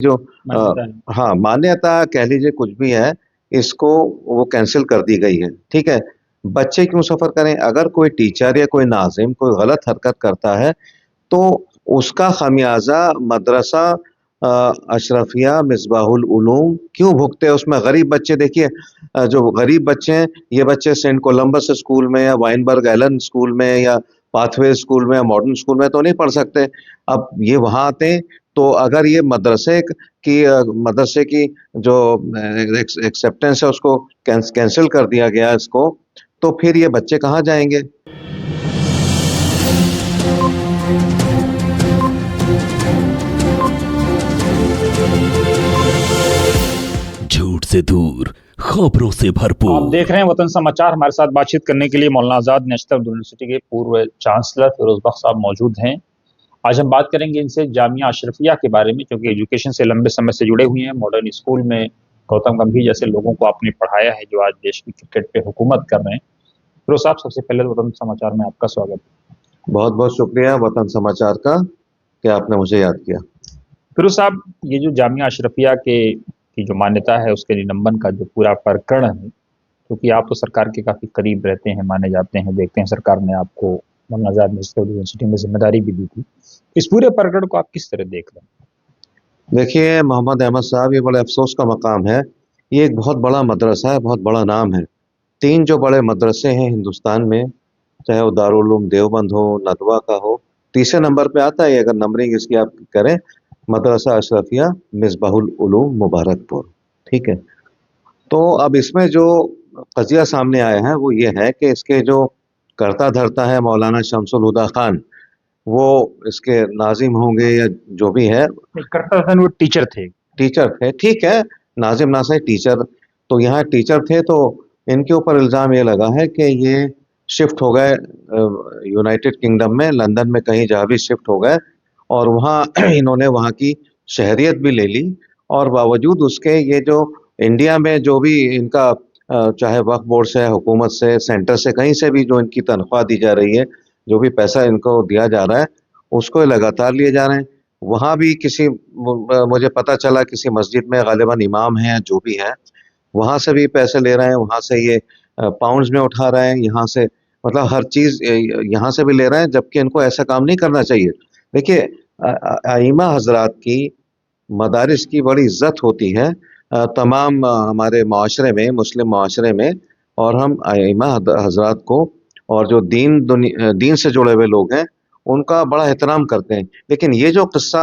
जो मान्यता है। हाँ, मान्यता कह लीजिए कुछ भी है, इसको वो कैंसिल कर दी गई है, ठीक है? बच्चे क्यों सफ़र करें? अगर कोई टीचर या कोई नाज़िम कोई गलत हरकत करता है, तो उसका ख़मियाज़ा मदरसा अशरफिया मिसबाहुल उलूम क्यों भुगते? उसमें गरीब बच्चे देखिए जो गरीब बच्चे हैं, ये बच्चे सेंट कोलंबस स्कूल में या वाइनबर्ग एलन स्कूल में या पाथवे स्कूल में या मॉडर्न स्कूल में तो नहीं पढ़ सकते। अब ये वहाँ आते हैं, तो अगर ये मदरसे की जो एक्सेप्टेंस है उसको कैंसिल कर दिया गया इसको, तो फिर ये बच्चे कहाँ जाएँगे? झूठ से दूर, खबरों से आप भरपूर। देख रहे हैं वतन समाचार। हमारे साथ बातचीत करने के लिए मौलाना आजाद नेशनल यूनिवर्सिटी के पूर्व चांसलर फिरोज बख्श साहब मौजूद हैं। आज हम बात करेंगे इनसे जामिया अशरफिया के बारे में, क्योंकि एजुकेशन से लंबे समय से जुड़े हुए हैं। मॉडर्न स्कूल में गौतम गंभीर जैसे लोगों को आपने पढ़ाया है, जो आज देश की क्रिकेट पे हुकूमत कर रहे हैं। फिरोज साहब, सबसे पहले वतन समाचार में आपका स्वागत है। बहुत-बहुत शुक्रिया वतन समाचार का कि आपने मुझे याद किया। फिरोज साहब, ये जो जामिया अशरफिया के की जो मान्यता है, उसके निलंबन का जो पूरा प्रकरण है, क्योंकि आप तो सरकार के काफ़ी करीब रहते हैं, माने जाते हैं, देखते हैं सरकार ने आपको मौलाना आजाद नेशनल यूनिवर्सिटी में जिम्मेदारी भी दी थी। इस पूरे प्रकरण को आप किस तरह देख रहे हैं? देखिए मोहम्मद अहमद साहब, ये बड़े अफ़सोस का मकाम है। ये एक बहुत बड़ा मदरसा है, बहुत बड़ा नाम है। 3 जो बड़े मदरसे हैं हिंदुस्तान में, चाहे वो दारुल उलूम देवबंद हो, नदवा का हो, तीसरे नंबर पे आता है अगर नंबरिंग इसकी आप करें, मदरसा अशरफिया मिसबाहुल उलूम मुबारकपुर, ठीक है? तो अब इसमें जो कज़िया सामने आया है वो ये है कि इसके जो कर्ता-धर्ता है मौलाना शमसुल हुदा खान, वो इसके नाज़िम होंगे या जो भी है, नहीं, करता था वो टीचर थे। टीचर थे, ठीक है, नाज़िम ना सही टीचर, तो यहाँ टीचर थे तो इनके ऊपर इल्ज़ाम ये लगा है कि ये शिफ्ट हो गए यूनाइटेड किंगडम में, लंदन में कहीं जहाँ भी शिफ्ट हो गए और वहाँ इन्होंने वहाँ की शहरियत भी ले ली और बावजूद उसके ये जो इंडिया में जो भी इनका चाहे वक्फ बोर्ड से, हुकूमत से, सेंटर से, कहीं से भी जो इनकी तनख्वाह दी जा रही है, जो भी पैसा इनको दिया जा रहा है, उसको लगातार लिए जा रहे हैं। वहाँ भी मुझे पता चला किसी मस्जिद में ग़ालिबन इमाम हैं, जो भी हैं, वहाँ से भी पैसे ले रहे हैं, वहाँ से ये पाउंड्स में उठा रहे हैं, यहाँ से मतलब हर चीज़ यहाँ से भी ले रहे हैं, जबकि इनको ऐसा काम नहीं करना चाहिए। देखिए आइम्मा हज़रात की, मदारिस की बड़ी इज़्ज़त होती है तमाम हमारे माशरे में, मुस्लिम माशरे में और हम आइम्मा हज़रात को और जो दीन से जुड़े हुए लोग हैं, उनका बड़ा एहतराम करते हैं। लेकिन ये जो किस्सा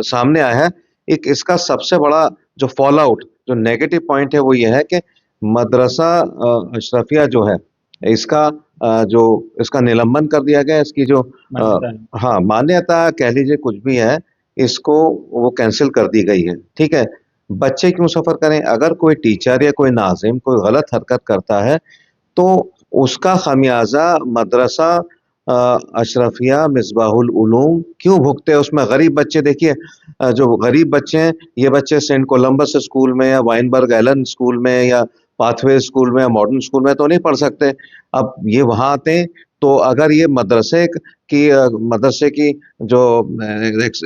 सामने आया है, एक इसका सबसे बड़ा जो फ़ॉल आउट, जो नेगेटिव पॉइंट है, वो ये है कि मदरसा अशरफिया जो है, इसका जो इसका निलंबन कर दिया गया है, इसकी जो मान्यता है। हाँ, मान्यता कह लीजिए कुछ भी है, इसको वो कैंसल कर दी गई है, ठीक है? बच्चे क्यों सफ़र करें? अगर कोई टीचर या कोई नाज़िम कोई गलत हरकत करता है, तो उसका ख़मियाज़ा मदरसा अशरफिया मिसबाहुल उलूम क्यों भुगते? उसमें गरीब बच्चे देखिए जो गरीब बच्चे हैं, ये बच्चे सेंट कोलंबस स्कूल में या वाइनबर्ग एलन स्कूल में या पाथवे स्कूल में या मॉडर्न स्कूल में तो नहीं पढ़ सकते। अब ये वहाँ आते हैं, तो अगर ये मदरसे की जो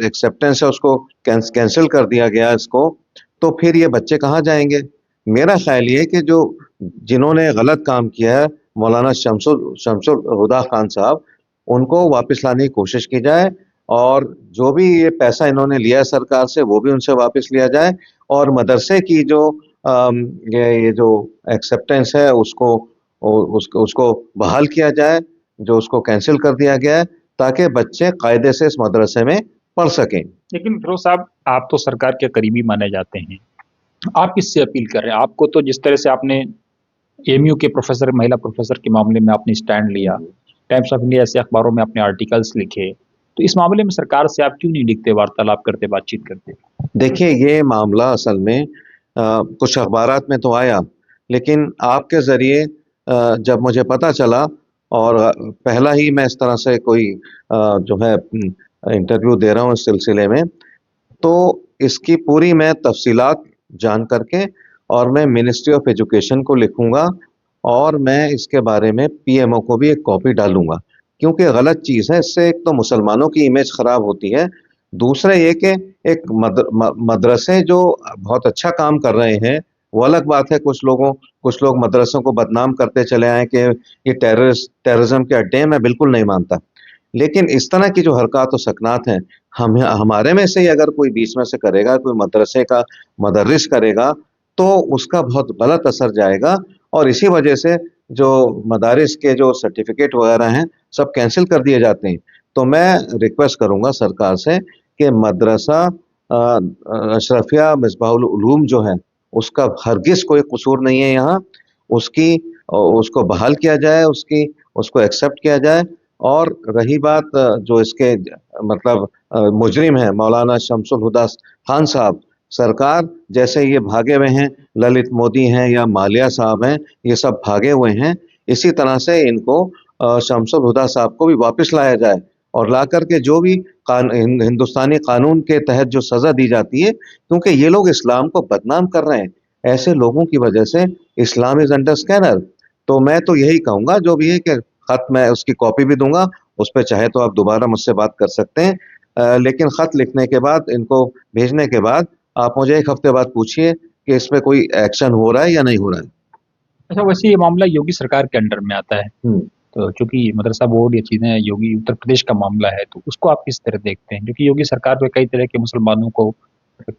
एक्सेप्टेंस है उसको कैंसिल कर दिया गया इसको, तो फिर ये बच्चे कहाँ जाएँगे? मेरा ख़्याल ये है कि जो जिन्होंने गलत काम किया है, मौलाना शमसुल हुदा खान साहब, उनको वापस लाने की कोशिश की जाए और जो भी ये पैसा इन्होंने लिया है सरकार से, वो भी उनसे वापस लिया जाए और मदरसे की जो ये जो एक्सेप्टेंस है उसको बहाल किया जाए, जो उसको कैंसल कर दिया गया है, ताकि बच्चे कायदे से इस मदरसे में पढ़ सकें। लेकिन फिरोज साहब, आप तो सरकार के करीबी माने जाते हैं। आप किससे अपील कर रहे हैं? आपको तो जिस तरह से आपने एमयू के प्रोफेसर, महिला प्रोफेसर के मामले में आपने स्टैंड लिया, टाइम्स ऑफ इंडिया ऐसे अखबारों में आपने आर्टिकल्स लिखे, तो इस मामले में सरकार से आप क्यों नहीं लिखते, वार्तालाप करते, बातचीत करते? देखिए, ये मामला असल में कुछ अखबारात में तो आया, लेकिन आपके ज़रिए जब मुझे पता चला और पहला ही मैं इस तरह से कोई जो है इंटरव्यू दे रहा हूँ इस सिलसिले में, तो इसकी पूरी मैं तफ़सीलात जान करके और मैं मिनिस्ट्री ऑफ एजुकेशन को लिखूँगा और मैं इसके बारे में पीएमओ को भी एक कॉपी डालूँगा। क्योंकि गलत चीज़ है, इससे एक तो मुसलमानों की इमेज ख़राब होती है, दूसरा ये कि एक मदरसे जो बहुत अच्छा काम कर रहे हैं, वो अलग बात है। कुछ लोग मदरसों को बदनाम करते चले आए कि ये टेररिज्म के अड्डे हैं। मैं बिल्कुल नहीं मानता, लेकिन इस तरह की जो हरकत और सकनात हैं, हम हमारे में से ही अगर कोई बीच में से करेगा, कोई मदरसे का मदर्रिस करेगा, तो उसका बहुत गलत असर जाएगा। और इसी वजह से जो मदारिस के जो सर्टिफिकेट वगैरह हैं, सब कैंसिल कर दिए जाते हैं। तो मैं रिक्वेस्ट करूंगा सरकार से कि मदरसा अशरफिया मिसबाहुल उलूम जो है, उसका हरगिज कोई कसूर नहीं है यहाँ। उसको बहाल किया जाए, उसको एक्सेप्ट किया जाए। और रही बात जो इसके मतलब मुजरिम है मौलाना शमसुल हुदा खान साहब, सरकार जैसे ये भागे हुए हैं, ललित मोदी हैं या माल्या साहब हैं, ये सब भागे हुए हैं, इसी तरह से इनको शमसुल हुदा साहब को भी वापस लाया जाए। और ला करके जो भी हिंदुस्तानी कानून के तहत जो सजा दी जाती है, क्योंकि ये लोग इस्लाम को बदनाम कर रहे हैं, ऐसे लोगों की वजह से इस्लाम इज अंडर स्कैनर। तो मैं तो यही कहूंगा, जो भी है कि खत मैं उसकी कॉपी भी दूंगा, उस पर चाहे तो आप दोबारा मुझसे बात कर सकते हैं। लेकिन खत लिखने के बाद, इनको भेजने के बाद, आप मुझे एक हफ्ते बाद पूछिए कि इस पे कोई एक्शन हो रहा है या नहीं हो रहा है। अच्छा, वैसे ये मामला योगी सरकार के अंडर में आता है, हम्म। तो चूंकि मदरसा बोर्ड ये चीजें योगी उत्तर प्रदेश का मामला है, तो उसको आप किस तरह देखते हैं? क्योंकि योगी सरकार जो कई तरह के मुसलमानों को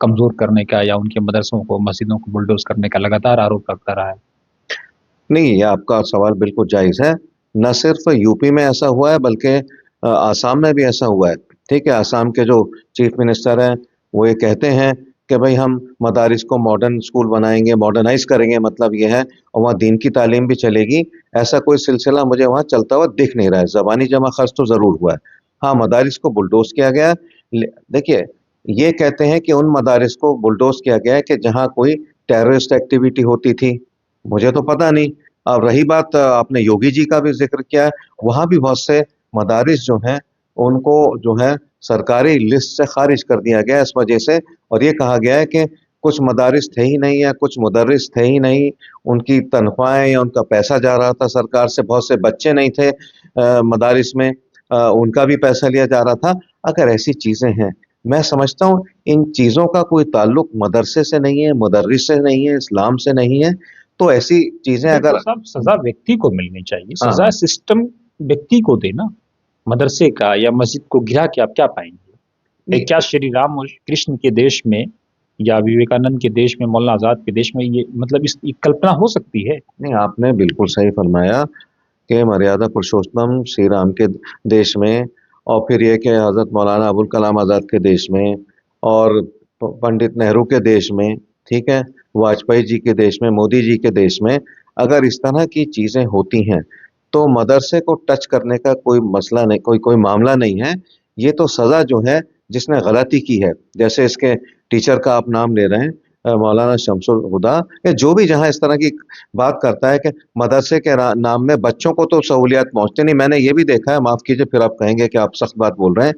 कमजोर करने का या उनके मदरसों को, मस्जिदों को बुलडोज करने का लगातार आरोप लगता रहा है। नहीं, ये आपका सवाल बिल्कुल जायज़ है। न सिर्फ यूपी में ऐसा हुआ है, बल्कि आसाम में भी ऐसा हुआ है। ठीक है, आसाम के जो चीफ मिनिस्टर हैं, वो ये कहते हैं कि भाई हम मदारिस को मॉडर्न स्कूल बनाएंगे, मॉडर्नाइज करेंगे, मतलब ये है, और वहाँ दीन की तालीम भी चलेगी। ऐसा कोई सिलसिला मुझे वहाँ चलता हुआ दिख नहीं रहा है। ज़बानी जमा खर्च तो ज़रूर हुआ है। हाँ, मदारिस को बुलडोज किया गया है। देखिए, ये कहते हैं कि उन मदारिस को बुलडोज किया गया है कि जहाँ कोई टेररिस्ट एक्टिविटी होती थी। मुझे तो पता नहीं। अब रही बात, आपने योगी जी का भी जिक्र किया है, वहाँ भी बहुत से मदारिस जो हैं, उनको जो है सरकारी लिस्ट से खारिज कर दिया गया इस वजह से। और ये कहा गया है कि कुछ मदारिस थे ही नहीं या कुछ मुदर्रिस थे ही नहीं, उनकी तनख्वाहें या उनका पैसा जा रहा था सरकार से, बहुत से बच्चे नहीं थे मदारिस में, उनका भी पैसा लिया जा रहा था। अगर ऐसी चीजें हैं, मैं समझता हूँ इन चीजों का कोई ताल्लुक मदरसे से नहीं है, मुदर्रिस से नहीं है, इस्लाम से नहीं है। तो ऐसी चीजें बिल्कुल अगर साहब, सजा व्यक्ति को मिलनी चाहिए, सजा हाँ, सिस्टम व्यक्ति को देना। मदरसे का या मस्जिद को गिरा के आप क्या पाएंगे? नहीं क्या श्री राम और कृष्ण के देश में या विवेकानंद के देश में, मौलाना आजाद के देश में ये मतलब इस कल्पना हो सकती है? नहीं, आपने बिल्कुल सही फरमाया कि मर्यादा पुरुषोत्तम श्री राम के देश में, और फिर ये कि हजरत मौलाना अबुल कलाम आज़ाद के देश में, और पंडित नेहरू के देश में, ठीक है, वाजपेयी जी के देश में, मोदी जी के देश में, अगर इस तरह की चीजें होती हैं, तो मदरसे को टच करने का कोई मसला नहीं, कोई कोई मामला नहीं है। ये तो सजा जो है, जिसने गलती की है, जैसे इसके टीचर का आप नाम ले रहे हैं, मौलाना शमसुल हुदा, या जो भी जहां इस तरह की बात करता है कि मदरसे के नाम में बच्चों को तो सहूलियात पहुंचती नहीं। मैंने ये भी देखा है, माफ कीजिए फिर आप कहेंगे कि आप सख्त बात बोल रहे हैं,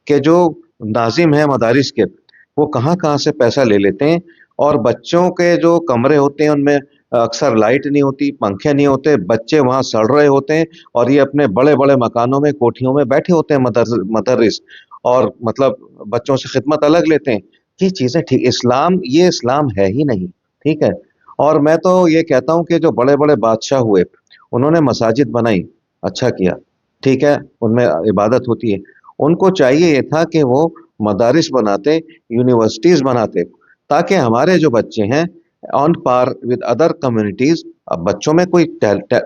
कि जो नाजिम है मदारिस के, वो कहाँ कहाँ से पैसा ले लेते हैं। और बच्चों के जो कमरे होते हैं, उनमें अक्सर लाइट नहीं होती, पंखे नहीं होते, बच्चे वहां सड़ रहे होते हैं, और ये अपने बड़े बड़े मकानों में, कोठियों में बैठे होते हैं मदरस, और मतलब बच्चों से खिदमत अलग लेते हैं। ये चीजें ठीक, इस्लाम, ये इस्लाम है ही नहीं। ठीक है। और मैं तो ये कहता हूँ कि जो बड़े बड़े बादशाह हुए, उन्होंने मसाजिद बनाई, अच्छा किया, ठीक है, उनमें इबादत होती है। उनको चाहिए ये था कि वो मदारिस बनाते, यूनिवर्सिटीज बनाते, ताकि हमारे जो बच्चे हैं, on par with other communities, अब बच्चों में कोई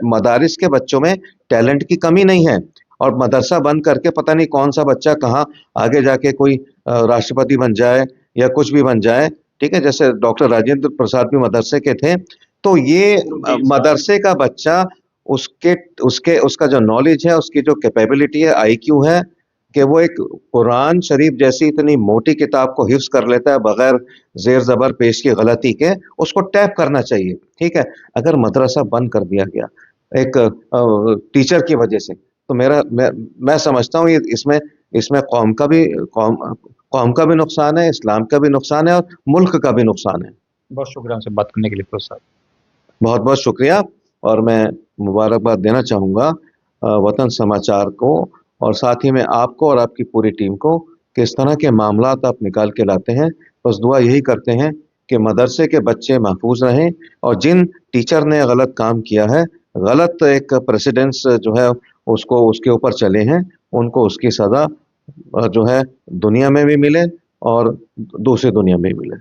मदारिस के बच्चों में टैलेंट की कमी नहीं है। और मदरसा बंद करके पता नहीं कौन सा बच्चा कहाँ आगे जाके कोई राष्ट्रपति बन जाए या कुछ भी बन जाए। ठीक है, जैसे डॉक्टर राजेंद्र प्रसाद भी मदरसे के थे। तो ये मदरसे का बच्चा, उसके उसके उसका जो नॉलेज है, उसकी जो कैपेबिलिटी है, आईक्यू है, कि वो एक कुरान शरीफ जैसी इतनी मोटी किताब को हिफ्ज कर लेता है बगैर जेर जबर पेश की गलती के, उसको टैप करना चाहिए। ठीक है। अगर मदरसा बंद कर दिया गया एक टीचर की वजह से, तो मैं समझता हूँ ये इसमें इसमें कौम का भी नुकसान है, इस्लाम का भी नुकसान है, और मुल्क का भी नुकसान है। बहुत शुक्रिया हमसे बात करने के लिए फिरोज साहब। बहुत बहुत शुक्रिया। और मैं मुबारकबाद देना चाहूँगा वतन समाचार को, और साथ ही में आपको और आपकी पूरी टीम को, कि इस तरह के मामलात आप निकाल के लाते हैं। बस दुआ यही करते हैं कि मदरसे के बच्चे महफूज रहें और जिन टीचर ने गलत काम किया है, गलत एक प्रेसिडेंस जो है उसको उसके ऊपर चले हैं, उनको उसकी सज़ा जो है दुनिया में भी मिले और दूसरी दुनिया में भी मिले।